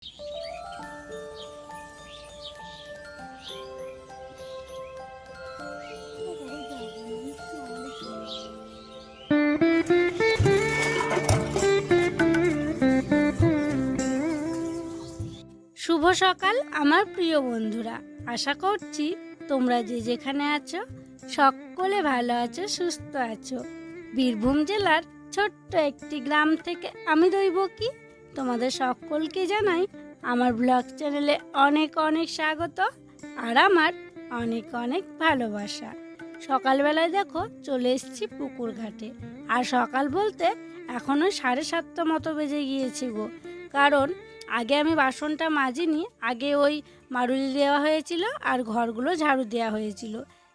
শুভ সকাল আমার প্রিয় বন্ধুরা, আশা করছি তোমরা যে যেখানে আছো সকলে ভালো আছো, সুস্থ আছো। বীরভূম জেলার ছোট্ট একটি গ্রাম থেকে আমি দৈবকী তোমাদের সকলকে জানাই আমার ব্লগ চ্যানেলে অনেক অনেক স্বাগত আর আমার অনেক অনেক ভালোবাসা। সকালবেলায় দেখো চলে এসেছি পুকুর ঘাটে, আর সকাল বলতে এখনও 7:30 মতো বেজে গিয়েছে গো। কারণ আগে আমি বাসনটা মাজিনি, আগে ওই মারুলি দেওয়া হয়েছিল আর ঘরগুলো ঝাড়ু দেওয়া হয়েছিল।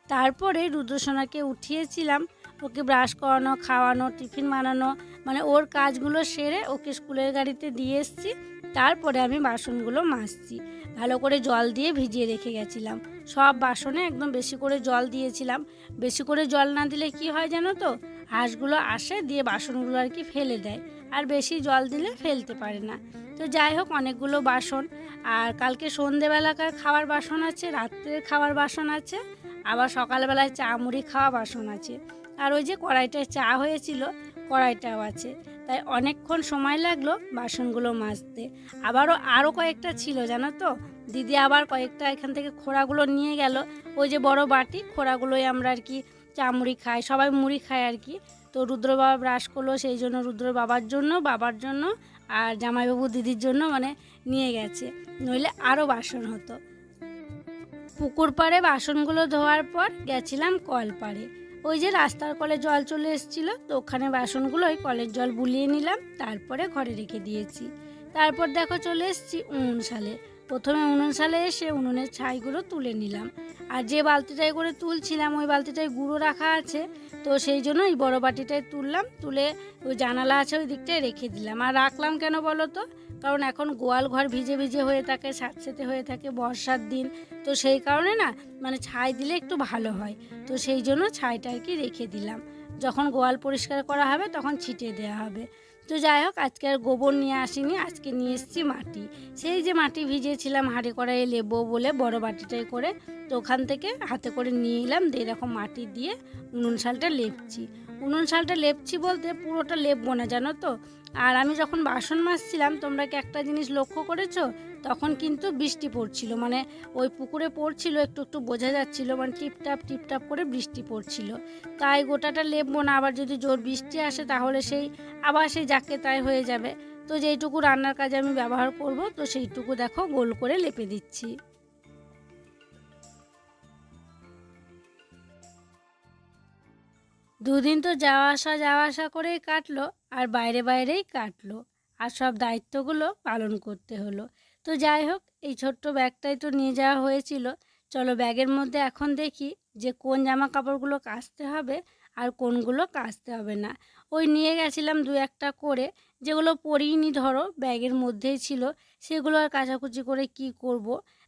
তারপরে রুদ্রসোনাকে উঠিয়েছিলাম, ওকে ব্রাশ করানো, খাওয়ানো, টিফিন বানানো, মানে ওর কাজগুলো সেরে ওকে স্কুলের গাড়িতে দিয়ে এসেছি। তারপরে আমি বাসনগুলো মাজছি, ভালো করে জল দিয়ে ভিজিয়ে রেখে গেছিলাম। সব বাসনে একদম বেশি করে জল দিয়েছিলাম। বেশি করে জল না দিলে কি হয় জানো তো, হাঁসগুলো আসে দিয়ে বাসনগুলো আর কি ফেলে দেয়, আর বেশি জল দিলে ফেলতে পারে না। তো যাই হোক, অনেকগুলো বাসন, আর কালকে সন্ধেবেলাকার খাওয়ার বাসন আছে, রাত্রের খাওয়ার বাসন আছে, আবার সকালবেলায় চা মুড়ি খাওয়া বাসন আছে, আর ওই যে কড়াইটায় চা হয়েছিল কড়াইটাও আছে। তাই অনেকক্ষণ সময় লাগলো বাসনগুলো মাজতে। আরও কয়েকটা ছিল জানো তো, দিদি আবার কয়েকটা এখান থেকে খোড়াগুলো নিয়ে গেল। ওই যে বড় বাটি, খোড়াগুলোই আমরা আর কি চা মুড়ি খাই, সবাই মুড়ি খায় আর কি। তো রুদ্র বাবা ব্রাশ করলো, সেই জন্য রুদ্র বাবার জন্য আর জামাইবাবু দিদির জন্য মানে নিয়ে গেছে, নইলে আরও বাসন হতো। পুকুর পাড়ে বাসনগুলো ধোয়ার পর গেছিলাম কল পাড়ে। ওই যে রাস্তার কলে জল চলে এসেছিলো, তো ওখানে বাসনগুলো ওই কলের জল বুলিয়ে নিলাম, তারপরে ঘরে রেখে দিয়েছি। তারপর দেখো চলে এসেছি উনুন শালে। প্রথমে উনুন শালে এসে উনুনের ছাইগুলো তুলে নিলাম, আর যে বালতিটায় করে তুলছিলাম ওই বালতিটায় গুঁড়ো রাখা আছে, তো সেই জন্য এই বড়ো বাটিটায় তুললাম, তুলে ওই জানালা আছে ওই দিকটায় রেখে দিলাম। আর রাখলাম কেন বলো তো, কারণ এখন গোয়াল ঘর ভিজে ভিজে হয়ে থাকে, স্যাঁতসেঁতে হয়ে থাকে বর্ষার দিন, তো সেই কারণে না মানে ছাই দিলে একটু ভালো হয়, তো সেই জন্য ছাইটা আর কি রেখে দিলাম। যখন গোয়াল পরিষ্কার করা হবে তখন ছিটিয়ে দেওয়া হবে। তো যাই হোক, আজকে আর গোবর নিয়ে আসিনি, আজকে নিয়ে এসেছি মাটি। সেই যে মাটি ভিজিয়েছিলাম হাঁড়ি কড়াইয়ে লেবো বলে বড় বাটিটায় করে, তো ওখান থেকে হাতে করে নিয়ে এলাম, দিয়ে এরকম মাটি দিয়ে উনুন শালটা লেপছি। উনুন শালটা লেপছি বলতে পুরোটা লেপবো না জানো তো। আর আমি যখন বাসন মাজছিলাম, তোমরা কি একটা জিনিস লক্ষ্য করেছো, তখন কিন্তু বৃষ্টি পড়ছিল, মানে ওই পুকুরে পড়ছিল, একটু একটু বোঝা যাচ্ছিল, মানে টিপটাপ টিপটাপ করে বৃষ্টি পড়ছিল। তাই গোটাটা লেপবো না, আবার যদি জোর বৃষ্টি আসে তাহলে আবার সেই যাকে তাই হয়ে যাবে। তো যেইটুকু রান্নার কাজে আমি ব্যবহার করব, তো সেইটুকু দেখো গোল করে লেপে দিচ্ছি। দুদিন তো যাওয়া আসা করেই কাটলো, আর বাইরেই কাটলো, আর সব দায়িত্বগুলো পালন করতে হলো। তো যাই হোক, এই ছোট্ট ব্যাগটাই তো নিয়ে যাওয়া হয়েছিল। চলো ব্যাগের মধ্যে এখন দেখি যে কোন জামা কাপড়গুলো কাচতে হবে আর কোনগুলো কাচতে হবে না। ওই নিয়ে গেছিলাম দু একটা করে, যেগুলো পরিনি ধরো ব্যাগের মধ্যেই ছিল, সেগুলো আর কাচাকুচি করে কি করব।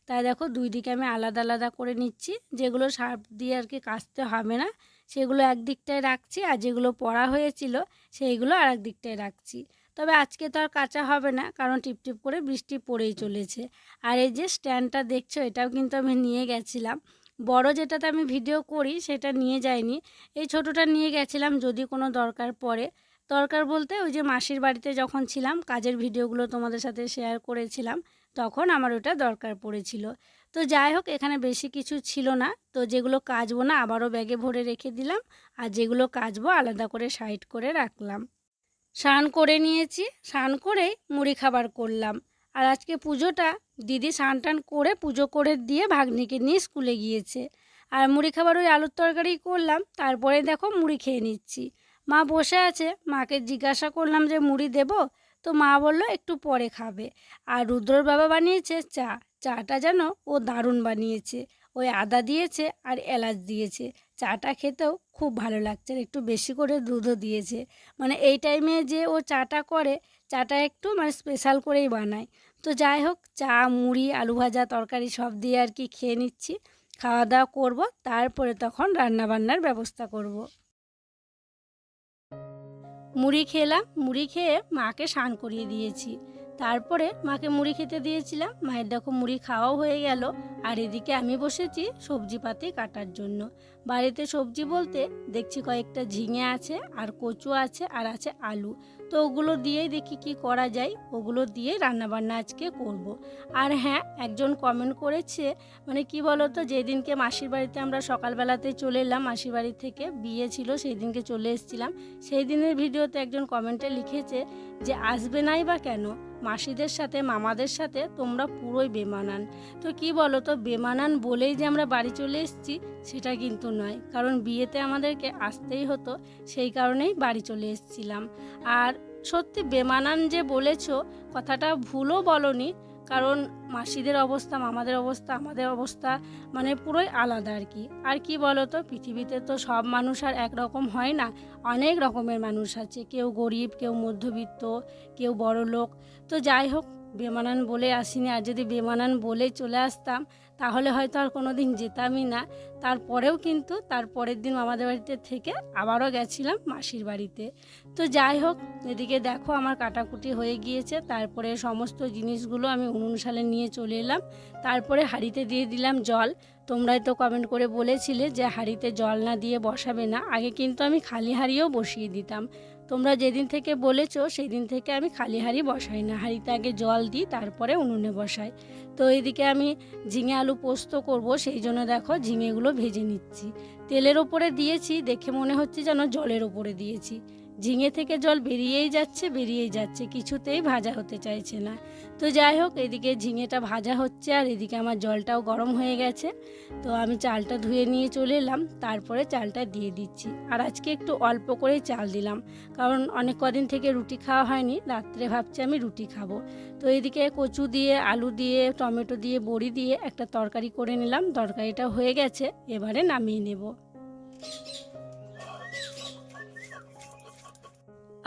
তাই দেখো দুই দিকে আমি আলাদা আলাদা করে নিচ্ছি, যেগুলো সার্ফ দিয়ে আর কি কাচতে হবে না সেগুলো একদিকটায় রাখছি, আর যেগুলো পরা হয়েছিল সেইগুলো আর এক দিকটায় রাখছি। তবে আজকে তো আর কাচা হবে না, কারণ টিপটিপ করে বৃষ্টি পড়েই চলেছে। আর এই যে স্ট্যান্ডটা দেখছো, এটাও কিন্তু আমি নিয়ে গেছিলাম। বড় যেটাতে আমি ভিডিও করি সেটা নিয়ে যাইনি, এই ছোটোটা নিয়ে গেছিলাম যদি কোনো দরকার পড়ে। দরকার বলতে ওই যে মাসির বাড়িতে যখন ছিলাম, কাজের ভিডিওগুলো তোমাদের সাথে শেয়ার করেছিলাম, তখন আমার ওটা দরকার পড়েছিল। তো যাই হোক, এখানে বেশি কিছু ছিল না, তো যেগুলো কাচবো না আবারও ব্যাগে ভরে রেখে দিলাম, আর যেগুলো কাচবো আলাদা করে সাইড করে রাখলাম। স্নান করে নিয়েছি, স্নান করেই মুড়ি খাবার করলাম। আর আজকে পুজোটা দিদি স্নান টান করে পুজো করে দিয়ে ভাগ্নিকে নিয়ে স্কুলে গিয়েছে, আর মুড়ি খাবার ওই আলুর তরকারি করলাম। তারপরে দেখো মুড়ি খেয়ে নিচ্ছি। মা বসে আছে, মাকে জিজ্ঞাসা করলাম যে মুড়ি দেব, তো মা বলল একটু পরে খাবে। আর রুদ্রর বাবা বানিয়েছে চাটা যেন ও দারুণ বানিয়েছে, ওই আদা দিয়েছে আর এলাচ দিয়েছে। চাটা খেতেও খুব ভালো লাগছে, আর একটু বেশি করে দুধও দিয়েছে। মানে এই টাইমে যে ও চাটা করে, চাটা একটু মানে স্পেশাল করেই বানায়। তো যাই হোক, চা মুড়ি আলু ভাজা তরকারি সব দিয়ে আর কি খেয়ে নিচ্ছি। খাওয়া দাওয়া করবো, তারপরে তখন রান্নাবান্নার ব্যবস্থা করব। মুড়ি খেলাম, মুড়ি খেয়ে মাকে স্নান করিয়ে দিয়েছি। তারপরে মাকে মুড়ি খেতে দিয়েছিলাম। মায়ের দেখো মুড়ি খাওয়াও হয়ে গেল। আর এদিকে আমি বসেছি সবজিপাতি কাটার জন্য। বাড়িতে সবজি বলতে দেখছি কয়েকটা ঝিঙে আছে, আর কচু আছে, আর আছে আলু। তো ওগুলো দিয়েই দেখি কি করা যায়, ওগুলো দিয়েই রান্নাবান্না আজকে করব। আর হ্যাঁ, একজন কমেন্ট করেছে, মানে কি বলতো, যেদিনকে মাসির বাড়িতে আমরা সকালবেলাতে চলে এলাম, মাসির বাড়ি থেকে বিয়ে ছিল সেই দিনকে চলে এসেছিলাম, সেই দিনের ভিডিওতে একজন কমেন্টে লিখেছে যে আসবে নাই বা কেন, মাসিদের সাথে মামাদের সাথে তোমরা পুরোই বেমানান। তো কি বলো তো, বেমানান বলেই যে আমরা বাড়ি চলে এসেছি সেটা কিন্তু নয়, কারণ বিয়েতে আমাদেরকে আসতেই হতো, সেই কারণেই বাড়ি চলে এসেছিলাম। আর সত্যি বেমানান যে বলেছো, কথাটা ভুলও বলনি, কারণ মাসিদের অবস্থা, মামাদের অবস্থা, আমাদের অবস্থা মানে পুরোই আলাদা আর কি। আর কি বলো তো, পৃথিবীতে তো সব মানুষ আর একরকম হয় না, অনেক রকমের মানুষ আছে, কেউ গরিব, কেউ মধ্যবিত্ত, কেউ বড়লোক। তো যাই হোক, বেমানান বলে আসিনি। আর যদি বেমানান বলে চলে আসতাম তাহলে হয়তো আর কোনো দিন যেতামই না। তারপরেও কিন্তু তারপরের দিন মামাদের বাড়িতে থেকে আবারও গেছিলাম মাসির বাড়িতে। তো যাই হোক, এদিকে দেখো আমার কাটাকুটি হয়ে গিয়েছে। তারপরে সমস্ত জিনিসগুলো আমি উনুন শালে নিয়ে চলে এলাম। তারপরে হাঁড়িতে দিয়ে দিলাম জল। তোমরাই তো কমেন্ট করে বলেছিলে যে হাঁড়িতে জল না দিয়ে বসাবে না। আগে কিন্তু আমি খালি হাঁড়িও বসিয়ে দিতাম। তোমরা যেদিন থেকে বলেছো সেই দিন থেকে আমি খালি হাঁড়ি বসাই না, হাঁড়িতে আগে জল দিই তারপরে উনুনে বসাই। তো এইদিকে আমি ঝিঙে আলু পোস্ত করব, সেই জন্য দেখো ঝিঙেগুলো ভেজে নিচ্ছি। তেলের ওপরে দিয়েছি, দেখে মনে হচ্ছে যেন জলের ওপরে দিয়েছি। ঝিঙে থেকে জল বেরিয়েই যাচ্ছে, কিছুতেই ভাজা হতে চাইছে না। তো যাই হোক, এদিকে ঝিঙেটা ভাজা হচ্ছে আর এদিকে আমার জলটাও গরম হয়ে গেছে। তো আমি চালটা ধুয়ে নিয়ে চলে এলাম, তারপরে চালটা দিয়ে দিচ্ছি। আর আজকে একটু অল্প করেই চাল দিলাম, কারণ অনেক কদিন থেকে রুটি খাওয়া হয়নি, রাত্রে ভাবছি আমি রুটি খাবো। তো এদিকে কচু দিয়ে, আলু দিয়ে, টমেটো দিয়ে, বড়ি দিয়ে একটা তরকারি করে নিলাম। তরকারিটা হয়ে গেছে, এবারে নামিয়ে নেব।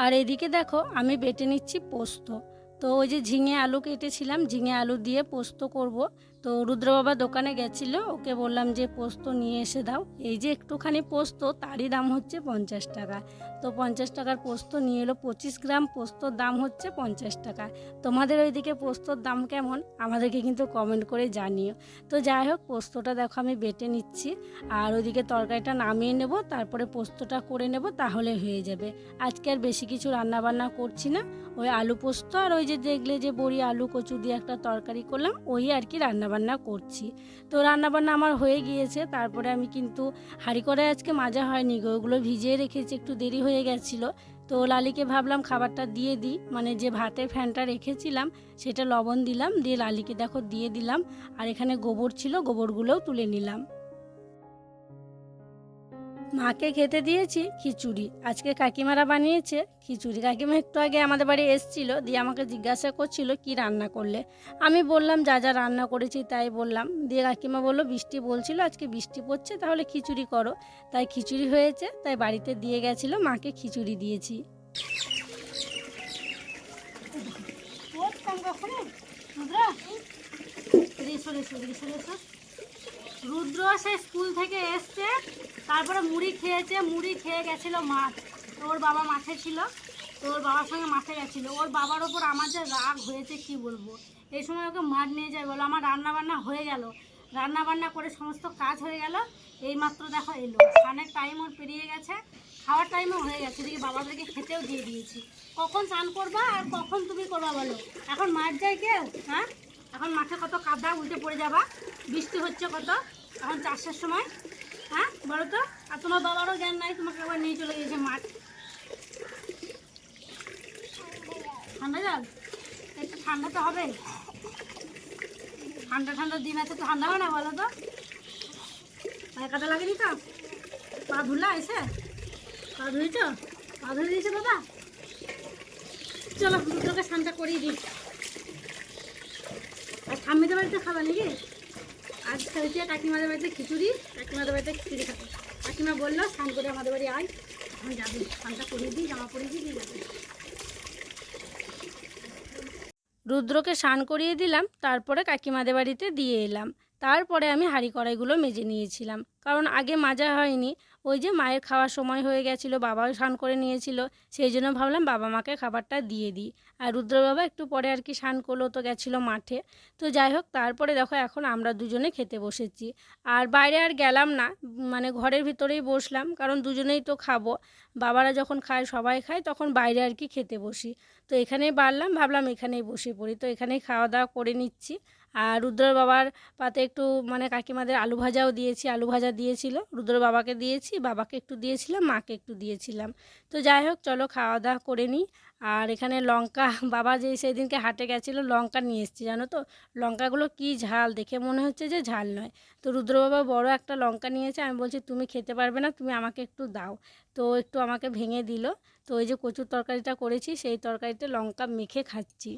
আর এদিকে দেখো আমি বেটে নিচ্ছি পোস্ত। তো ওই যে ঝিঙে আলু কেটেছিলাম, ঝিঙে আলু দিয়ে পোস্ত করব। তো রুদ্র বাবা দোকানে গেছিলো, ওকে বললাম যে পোস্ত নিয়ে এসে দাও। এই যে একটুখানি পোস্ত, তারই দাম হচ্ছে 50 টাকা। তো 50 টাকার পোস্ত নিয়ে এলো। 25 গ্রাম পোস্তর দাম হচ্ছে 50 টাকা। তোমাদের ওইদিকে পোস্তর দাম কেমন আমাদেরকে কিন্তু কমেন্ট করে জানিও। তো যাই হোক, পোস্তটা দেখো আমি বেটে নিচ্ছি। আর ওইদিকে তরকারিটা নামিয়ে নেব, তারপরে পোস্তটা করে নেব, তাহলে হয়ে যাবে। আজকে আর বেশি কিছু রান্নাবান্না করছি না, ওই আলু পোস্ত আর ওই যে দেখলে যে বড়ি আলু কচু দিয়ে একটা তরকারি করলাম, ওই আর কি রান্নাবান্না করছি। তো রান্নাবান্না আমার হয়ে গিয়েছে। তারপরে আমি কিন্তু হাঁড়ি করে আজকে মাজা হয়নি গো, ওগুলো ভিজিয়ে রেখেছি, একটু দেরি হয়ে গেছিলো। তো লালিকে ভাবলাম খাবারটা দিয়ে দিই, মানে যে ভাতের ফ্যানটা রেখেছিলাম সেটা লবণ দিলাম, দিয়ে লালিকে দেখো দিয়ে দিলাম। আর এখানে গোবর ছিল, গোবরগুলোও তুলে নিলাম। মাকে খেতে দিয়েছি খিচুড়ি, আজকে কাকিমারা বানিয়েছে খিচুড়ি। কাকিমা একটু আগে আমাদের বাড়ি এসেছিলো, দিয়ে আমাকে জিজ্ঞাসা করছিল কি রান্না করলে। আমি বললাম যা যা রান্না করেছি তাই বললাম। দিয়ে কাকিমা বললো বৃষ্টি বলছিল আজকে বৃষ্টি পড়ছে, তাহলে খিচুড়ি করো। তাই খিচুড়ি হয়েছে, তাই বাড়িতে দিয়ে গেছিলো, মাকে খিচুড়ি দিয়েছি। রুদ্র সে স্কুল থেকে এসছে, তারপরে মুড়ি খেয়েছে, মুড়ি খেয়ে গেছিলো মাঠ। তো ওর বাবা মাঠে ছিল, তো ওর বাবার সঙ্গে মাঠে গেছিলো। ওর বাবার ওপর আমার যে রাগ হয়েছে কি বলবো। এই সময় ওকে মাঠ নিয়ে যায়, বলো আমার রান্না বান্না হয়ে গেল, রান্না বান্না করে সমস্ত কাজ হয়ে গেল, এইমাত্র দেখো এলো। স্নানের টাইম ওর পেরিয়ে গেছে, খাওয়ার টাইমও হয়ে গেছে, এদিকে বাবাদেরকে খেতেও দিয়ে দিয়েছি। কখন স্নান করবা আর কখন তুমি করবা বলো? এখন মাঠ যায় কেউ? হ্যাঁ, এখন মাঠে কত কাদা, উল্টে পড়ে যাবা, বৃষ্টি হচ্ছে কত, এখন চাষের সময়। হ্যাঁ বলো তো, আর তোমার বাবারও জ্ঞান নাই, তোমাকে একবার নিয়ে চলে গেছে মাঠ। ঠান্ডা জল, একটু ঠান্ডা তো হবে, ঠান্ডা ঠান্ডা দিন আছে, তো ঠান্ডা হবে না বলো তো? কাদা লাগেনি তো? পা ধুলা এসে? পা ধুয়েছ? পা ধুয়ে দিয়েছে দাদা? চলো দুটোকে স্নানটা করিয়ে দিই। আর ঠাম্মিদের বাড়িতে খাবা নাকি? আজ খেয়েছে কাকিমাদের বাড়িতে খিচুড়ি, কাকিমাদের বাড়িতে খিচুড়ি খাবে। কাকিমা বললো স্নান করে আমাদের বাড়ি আয়, এখন যাবি, স্নানটা করিয়ে দিই, জামা পরিয়ে দিই, দিয়ে যাবে। রুদ্রকে স্নান করিয়ে দিলাম, তারপরে কাকিমাদের বাড়িতে দিয়ে এলাম। তারপরে আমি হাঁড়ি কড়াইগুলো মেজে নিয়েছিলাম, কারণ আগে মাজা হয়নি। ওই যে মায়ের খাওয়ার সময় হয়ে গেছিলো, বাবাও স্নান করে নিয়েছিল, সেই জন্য ভাবলাম বাবা মাকে খাবারটা দিয়ে দিই। আর রুদ্র বাবা একটু পরে আর কি স্নান করলো, তো গেছিলো মাঠে। তো যাই হোক, তারপরে দেখো এখন আমরা দুজনে খেতে বসেছি। আর বাইরে আর গেলাম না, মানে ঘরের ভিতরেই বসলাম, কারণ দুজনেই তো খাবো। বাবারা যখন খায়, সবাই খায়, তখন বাইরে আর কি খেতে বসি। তো এখানেই বাড়লাম, ভাবলাম এখানেই বসে পড়ি, তো এখানেই খাওয়া দাওয়া করে নিচ্ছি। আর রুদ্রর বাবার পাতে একটু মানে কাকিমাদের আলু ভাজাও দিয়েছি, আলু ভাজা দিয়েছিল, রুদ্র বাবাকে দিয়েছি, বাবাকে একটু দিয়েছিলাম, মাকে একটু দিয়েছিলাম। তো যাই হোক, চলো খাওয়া দাওয়া করে নিই। আর এখানে লঙ্কা, বাবা যে সেদিনকে হাটে গেছিলো, লঙ্কা নিয়ে এসেছি, জানো তো লঙ্কাগুলো কি ঝাল, দেখে মনে হচ্ছে যে ঝাল নয়। তো রুদ্র বাবা বড় একটা লঙ্কা নিয়েছে, আমি বলছি তুমি খেতে পারবে না, তুমি আমাকে একটু দাও। তো একটু আমাকে ভেঙে দিল। তো ওই যে কচুর তরকারিটা করেছি, সেই তরকারিতে লঙ্কা মেখে খাচ্ছি।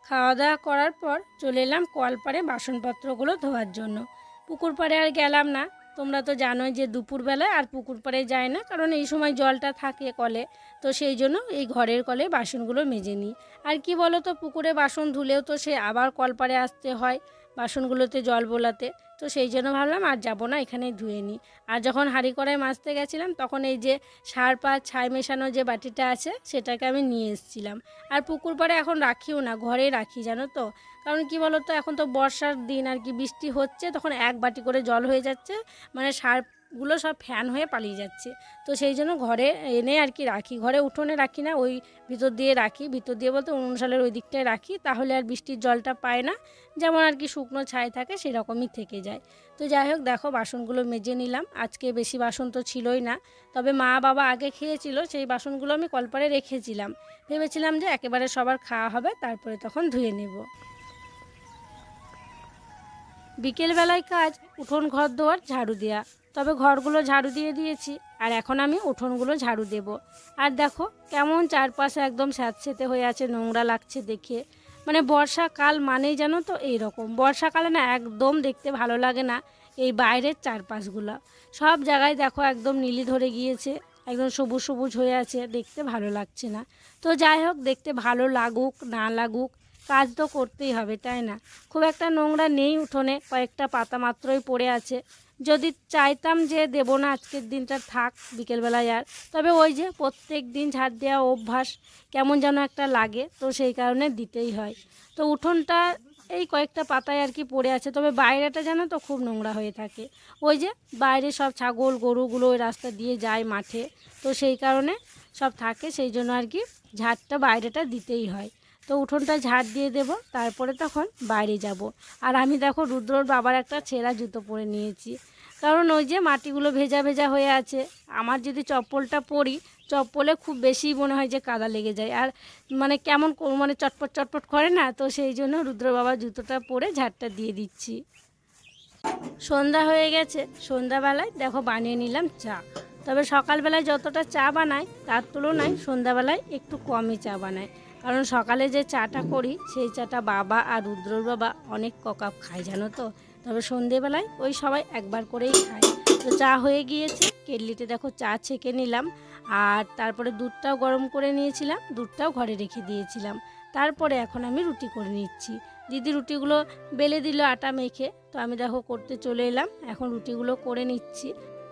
খাওয়া দাওয়া করার পর চলে এলাম কলপাড়ে বাসনপত্রগুলো ধোয়ার জন্য। পুকুর পাড়ে আর গেলাম না, তোমরা তো জানোই যে দুপুরবেলায় আর পুকুর পাড়ে যায় না, কারণ এই সময় জলটা থাকে কলে। তো সেই জন্য এই ঘরের কলে বাসনগুলো মেজে নিই। আর কি বলো তো, পুকুরে বাসন ধুলেও তো সে আবার কলপাড়ে আসতে হয় বাসনগুলোতে জল বোলাতে। তো সেই জন্য ভাবলাম আর যাব না, এখানেই ধুয়ে নিই। আর যখন হাঁড়ি কড়াই মাজতে গেছিলাম, তখন এই যে সার পা ছাই মেশানো যে বাটিটা আছে, সেটাকে আমি নিয়ে এসেছিলাম। আর পুকুর পাড়ে এখন রাখিও না, ঘরেই রাখি, জানো তো। কারণ কি বলো তো, এখন তো বর্ষার দিন আর কি, বৃষ্টি হচ্ছে, তখন এক বাটি করে জল হয়ে যাচ্ছে, মানে সারগুলো সব ফ্যান হয়ে পালিয়ে যাচ্ছে। তো সেই জন্য ঘরে এনে আর কি রাখি, ঘরে উঠোনে রাখি না, ওই ভিতর দিয়ে রাখি, ভিতর দিয়ে বলতে উনুনশালের ওই দিকটায় রাখি, তাহলে আর বৃষ্টির জলটা পায় না, যেমন আর কি শুকনো ছাই থাকে সেরকমই থেকে যায়। তো যাই হোক, দেখো বাসনগুলো মেজে নিলাম। আজকে বেশি বাসন তো ছিলই না, তবে মা বাবা আগে খেয়েছিল, সেই বাসনগুলো আমি কলপাড়ে রেখেছিলাম, ভেবেছিলাম যে একেবারে সবার খাওয়া হবে, তারপরে তখন ধুয়ে নেব। বিকেলবেলায় কাজ উঠোন ঘর দেওয়ার ঝাড়ু দেওয়া, তবে ঘরগুলো ঝাড়ু দিয়ে দিয়েছি, আর এখন আমি উঠোনগুলো ঝাড়ু দেব। আর দেখো কেমন চারপাশে একদম স্যাঁতসেঁতে হয়ে আছে, নোংরা লাগছে দেখে। মানে বর্ষাকাল মানেই জানো তো এইরকম, বর্ষাকালে না একদম দেখতে ভালো লাগে না এই বাইরের চারপাশগুলো। সব জায়গায় দেখো একদম নীলি ধরে গিয়েছে, একদম সবুজ সবুজ হয়ে আছে, দেখতে ভালো লাগছে না। তো যাই হোক, দেখতে ভালো লাগুক না লাগুক, কাজ তো করতেই হবে, তাই না। খুব একটা নোংরা নেই উঠোনে, কয়েকটা পাতা মাত্রই পড়ে আছে। যদি চাইতাম যে দেব না, আজকের দিনটা থাক বিকেলবেলায়, আর তবে ওই যে প্রত্যেক দিন ঝাড় দেওয়া অভ্যাস, কেমন যেন একটা লাগে, তো সেই কারণে দিতেই হয়। তো উঠোনটা এই কয়েকটা পাতায় আর কি পড়ে আছে, তবে বাইরেটা জানো তো খুব নোংরা হয়ে থাকে। ওই যে বাইরে সব ছাগল গরুগুলো ওই রাস্তা দিয়ে যায় মাঠে, তো সেই কারণে সব থাকে, সেই জন্য আর কি ঝাড়টা বাইরেটা দিতেই হয়। তো উঠোনটা ঝাড় দিয়ে দেব, তারপরে তখন বাইরে যাব। আর আমি দেখো রুদ্রর বাবার একটা ছেঁড়া জুতো পরে নিয়েছি, কারণ ওই যে মাটিগুলো ভেজা ভেজা হয়ে আছে। আমার যদি চপ্পলটা পরি, চপ্পলে খুব বেশি মনে হয় যে কাদা লেগে যায়, আর মানে কেমন মানে চটপট চটপট করে না, তো সেই জন্য রুদ্র বাবার জুতোটা পরে ঝাড়টা দিয়ে দিচ্ছি। সন্ধ্যা হয়ে গেছে, সন্ধ্যাবেলায় দেখো বানিয়ে নিলাম চা। তবে সকালবেলায় যতটা চা বানাই, তার তুলনায় সন্ধ্যাবেলায় একটু কমই চা বানাই, কারণ সকালে যে চাটা করি সেই চাটা বাবা আর রুদ্রর বাবা অনেক কাপ খায়, জানো তো। তবে সন্ধেবেলায় ওই সবাই একবার করেই খায়। তো চা হয়ে গিয়েছে, কেটলিতে দেখো চা ছেঁকে নিলাম, আর তারপরে দুধটাও গরম করে নিয়েছিলাম, দুধটাও ঘরে রেখে দিয়েছিলাম। তারপরে এখন আমি রুটি করে নিচ্ছি। দিদি রুটিগুলো বেলে দিল আটা মেখে, তো আমি দেখো করতে চলে এলাম, এখন রুটিগুলো করে নিচ্ছি।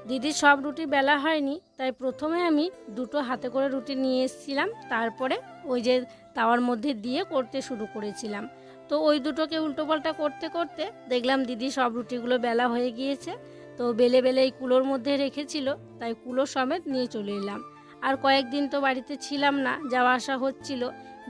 দিদির সব রুটি বেলা হয়নি, তাই প্রথমে আমি দুটো হাতে করে রুটি নিয়ে এসেছিলাম, তারপরে ওই যে তাওয়ার মধ্যে দিয়ে করতে শুরু করেছিলাম। তো ওই দুটোকে উল্টোপাল্টা করতে করতে দেখলাম দিদি সব রুটিগুলো বেলা হয়ে গিয়েছে। তো বেলে বেলে এই কুলোর মধ্যে রেখেছিল, তাই কুলো সমেত নিয়ে চলে এলাম। আর কয়েকদিন তো বাড়িতে ছিলাম না, যাওয়া আসা হচ্ছিল,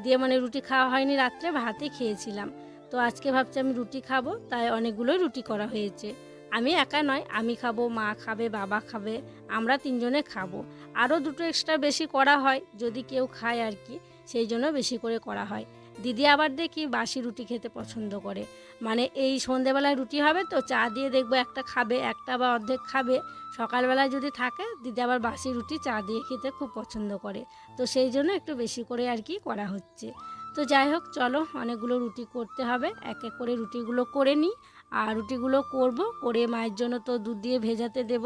দিয়ে মানে রুটি খাওয়া হয়নি, রাত্রে ভাতে খেয়েছিলাম। তো আজকে ভাবছি আমি রুটি খাবো, তাই অনেকগুলোই রুটি করা হয়েছে। আমি একা নয়, আমি খাবো, মা খাবে, বাবা খাবে, আমরা তিনজনে খাবো। আরও দুটো এক্সট্রা বেশি করা হয় যদি কেউ খায় আর কি, সেই জন্য বেশি করে করা হয়। দিদি আবার দেখি বাসি রুটি খেতে পছন্দ করে, মানে এই সন্ধেবেলায় রুটি হবে তো চা দিয়ে দেখবো একটা খাবে, একটা বা অর্ধেক খাবে। সকালবেলায় যদি থাকে, দিদি আবার বাসি রুটি চা দিয়ে খেতে খুব পছন্দ করে, তো সেই জন্য একটু বেশি করে আর কি করা হচ্ছে। তো যাই হোক, চলো অনেকগুলো রুটি করতে হবে, এক এক করে রুটিগুলো করে নিই। আর রুটিগুলো করব, করে মায়ের জন্য তো দুধ দিয়ে ভেজাতে দেব।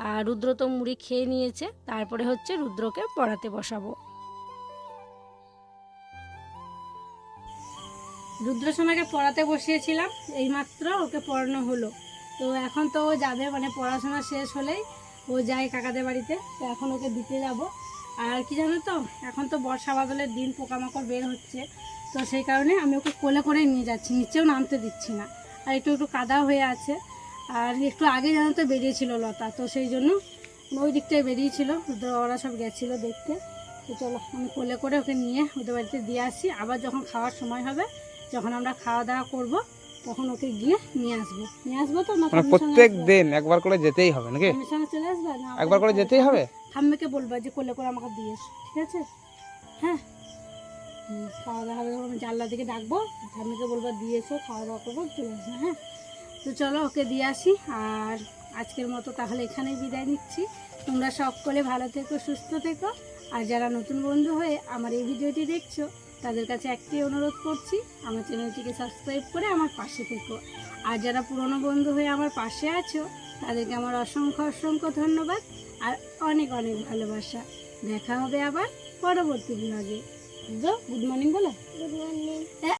আর রুদ্র তো মুড়ি খেয়ে নিয়েছে, তারপরে হচ্ছে রুদ্রকে পড়াতে বসাবো। রুদ্রসোনাকে পড়াতে বসিয়েছিলাম, এইমাত্র ওকে পড়ানো হলো। তো এখন তো ও যাবে, মানে পড়াশোনা শেষ হলেই ও যায় কাকাদের বাড়িতে। তো এখন ওকে দিতে যাব। আর কি জানো তো, এখন তো বর্ষা বাদলের দিন, পোকামাকড় বের হচ্ছে। তো সেই কারণে আমি ওকে কোলে করে নিয়ে যাচ্ছি, নিচেও নামতে দিচ্ছি না। আর একটু একটু কাদা হয়ে আছে। আর একটু আগে জানো তো বেরিয়েছিল লতা, তো সেই জন্য ওই দিকটায় বেরিয়েছিল, ওরা সব গেছিলো দেখতে। তো চলো আমি কোলে করে ওকে নিয়ে ওদের বাড়িতে দিয়ে আসি। আবার যখন খাওয়ার সময় হবে, যখন আমরা খাওয়া দাওয়া করব, তখন ওকে গিয়ে নিয়ে আসবো তো না? প্রত্যেক দিন একবার করে যেতেই হবে নাকি? আমার সঙ্গে চলে আসবে না? একবার করে যেতেই হবে। ঠাম্মিকে বলবো যে কোলে করে আমাকে দিয়ে এসো, ঠিক আছে? হ্যাঁ, খাওয়া দাওয়া হবে, আমি জানলা দিকে ডাকবো, ঠাম্মিকে বলবো দিয়ে এসো, খাওয়া দাওয়া করবো, চলে আসবো। হ্যাঁ, তো চলো ওকে দিয়ে আসি। আর আজকের মতো তাহলে এখানেই বিদায় নিচ্ছি। তোমরা সকলে ভালো থেকো, সুস্থ থেকো। আর যারা নতুন বন্ধু হয়ে আমার এই ভিডিওটি দেখছো, তাদের কাছে একটি অনুরোধ করছি, আমার চ্যানেলটিকে সাবস্ক্রাইব করে আমার পাশে থেকো। আর যারা পুরনো বন্ধু হয়ে আমার পাশে আছো, তাদেরকে আমার অসংখ্য অসংখ্য ধন্যবাদ আর অনেক অনেক ভালোবাসা। দেখা হবে আবার পরবর্তী ব্লগে। গুড মর্নিং বলো। Good morning.